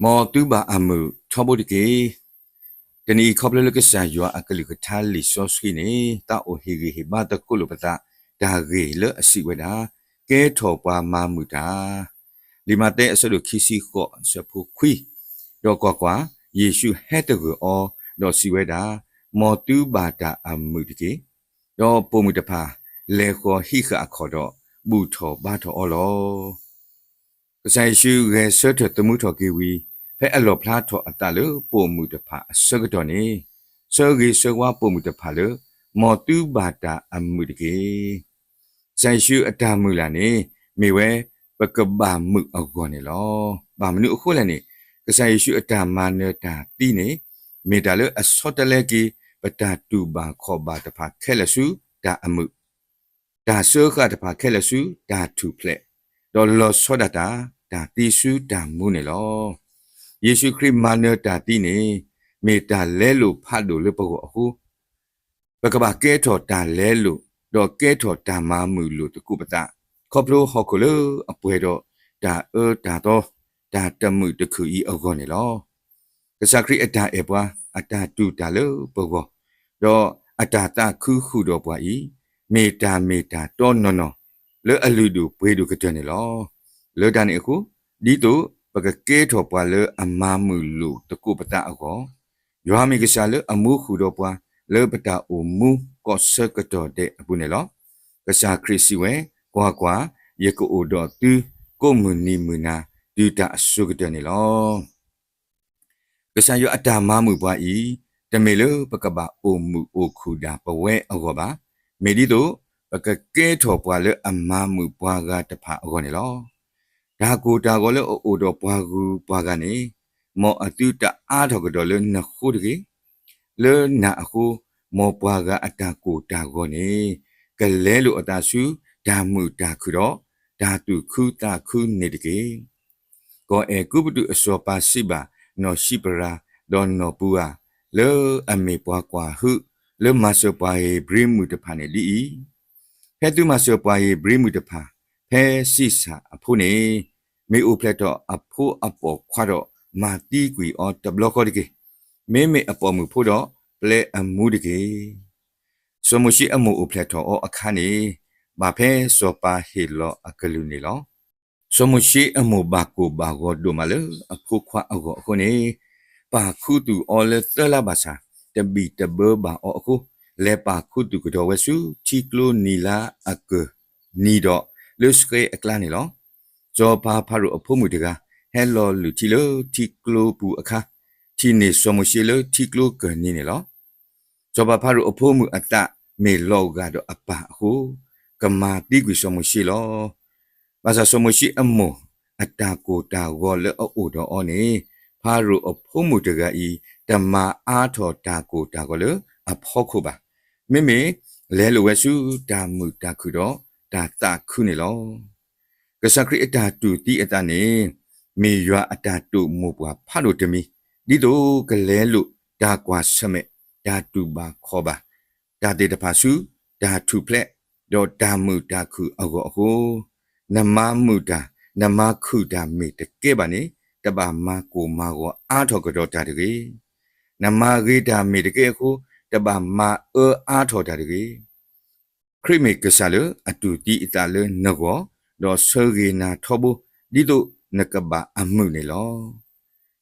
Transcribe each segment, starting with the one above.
မော်တူဘာအမှုထောဘိုဒီကေတနီခေါပလလကဆာယောအကလိကထားလီဆော့စကီနေတာအိုဟီဂီဟီဘာတကုလပတာဒါဂေလအစီဝဲတာကဲထောပွားမမှုတာလီမတဲ့အဆလူခီစီခော့စဖူခွီတော့ကွာယေရှုဟဲ့တကူအောတော့စီဝဲတာမော်တူဘာတာအမှုဒီကေတော့ပုံမှုတဖာလေခေါ်ဟိခအခေါ်တော့ဘူထောဘာထောအောလောကဆိုင်ရှုရဲဆွတ်တမှုထော်ကီဝီဖဲအလောဖလားထော်အတလပုံမှုတဖာအစကတော့နေစောဂီစေဝါပုံမှုတဖာလမော်တူဘာတာအမှုတကေဆိုင်ရှုအတမှုလာနေမိဝဲပကဘာမှုအကောနေလောဘာမနုအခုလည်းနေကဆိုင်ရှုအတမနေတာတီနေမေတာလအစောတလဲကီပတာတူဘာခောဘာတဖာခဲလစုဒါအမှုဒါဆောခတဖာခဲလစုဒါတူဖလက်ဒေါ်လောဆောဒတာဒါတီစုဒါမှုနေလောယေရှုခရစ်မနတာတိနေမေတာလဲလို့ဖတ်လို့လပကိုအခုဘကဘာကဲထော်တာလဲလို့တော့ကဲထော်တာမမှုလို့တကုပတာခေါပလိုဟောကလအပွဲတော့ဒါဒါတော့ဒါတမှုတခုဤအောကောနေလောကစားခရစ်အတာအပွားအတာတူတာလို့ဘောတော့အတာတာခုခုတော့ပွားဤမေတာတော့နော်လဲအလူတူဘွေတူကတဲ့နေလောလဲတန်အခုဒီတို့ပကကဲထော်ပွားလေအမမှုလူတကုပတာအကောယောဟမိကစားလေအမှုခုတော့ပွားလေပတာအိုမူကောဆကတော်တဲ့အပုနေလောကစားခရစ်စီဝဲကွာယေကိုအိုတော်သူကိုမူနီမူနာဒီတာအစုကတဲ့နေလောကစားယောအတာမမှုပွားဤတမေလေပကဘာအိုမူအိုခုတာပဝဲအကောပါမေဒီတို့ပကကဲထော်ပွားလေအမမှုပွားကတဖာအကောနေလောဒါကိုတာကိုလည်းအိုတော်ဘွားကူဘွားကနေမောအတုတအားတော်ကတော့လည်းနခုတကေလဲနာအခုမောဘွားကအတာကိုတာကိုနေကလဲလို့အတာစုဒါမှုတာခုတော့ဒါတုခုတာခုနေတကေကိုအေကုပတုအစောပါရှိပါနော်ရှိပရာဒေါ်နော်ပူအာလဲအမေဘွားကွာဟုလဲမဆောပွားရဲ့ဘရီမှုတဖာနေလီဖဲသူမဆောပွားရဲ့ဘရီမှုတဖာဖဲစီစာအဖို့နေမေအိုဖလက်တော့အဖို့အပေါ်ခွာတော့မာတီကွီအော်တဘလကောဒီကေမေအပေါ်မှုဖို့တော့ပလဲအမှုဒီကေစမရှိအမှုအိုဖလက်တော့အခါနေဘာဖဲစောပါဟီလောအကလူနေလောစမရှိအမှုဘာကိုဘာကိုဒိုမလအဖို့ခွာအောအခုနေပါခုတူအော်လဲသလာဘာစာတဘီတဘဘာအခုလဲပါခုတူကတော့ဝဲစုချီကလိုနီလာအကနီတော့လုစကေအကလာနေလောဇောဘာဖာရုအဖို့မှုတကဟဲလောလူတီလိုတီကလိုပူအခါတီနေစမရှိလိုတီကလိုကနေနေလောဇောဘာဖာရုအဖို့မှုအတမေလောကတော့အပါဟုကမာတိကွေစမရှိလောဘာသာစမရှိအမောအတာကိုတာဝေါ်လေအိုတော်အောနေဖာရုအဖို့မှုတကဤဓမ္မအားထော်တာကိုတာကိုလေအဖို့ခုပါမေလဲလိုဝဲစုတာမှုတာခုတော့တာတာခုနေလောကစခရီအတာတူတီအတာနေမေရွာအတာတူမို့ပွားဖတ်လို့တမီဒီတို့ကလဲလို့ဒါကွာဆမဲ့ဒါတူပါခေါ်ပါဒါတေတဖာစုဒါထူဖလက်တော့ဒါမှုဒါခုအခုနမမှုဒါနမခုဒါမေတကဲပါနေတပါမကိုမကိုအားထော်ကတော့ဒါတကေနမဂေဒါမေတကဲခုတပါမအားထော်ဒါတကေခရိမေကဆာလအတူတီအတာလနကောတော့ဆောဂေနာထောဘဒီတို့နကဘာအမှုနေလော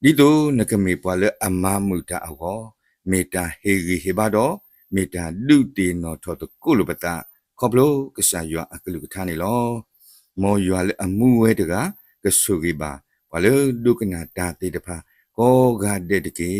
ဒီတို့နကမေပွာလအမမှုတာအောမေတာဟေဂီဟေဘာတော့မေတာလူတေနော်ထောတကုလပတာခေါပလိုကဆာယောအကလူကထားနေလောမောယောလအမှုဝဲတကကဆုဂေဘာဘာလဒုကနာတာတေတဖာကောဂါတဲ့တကေ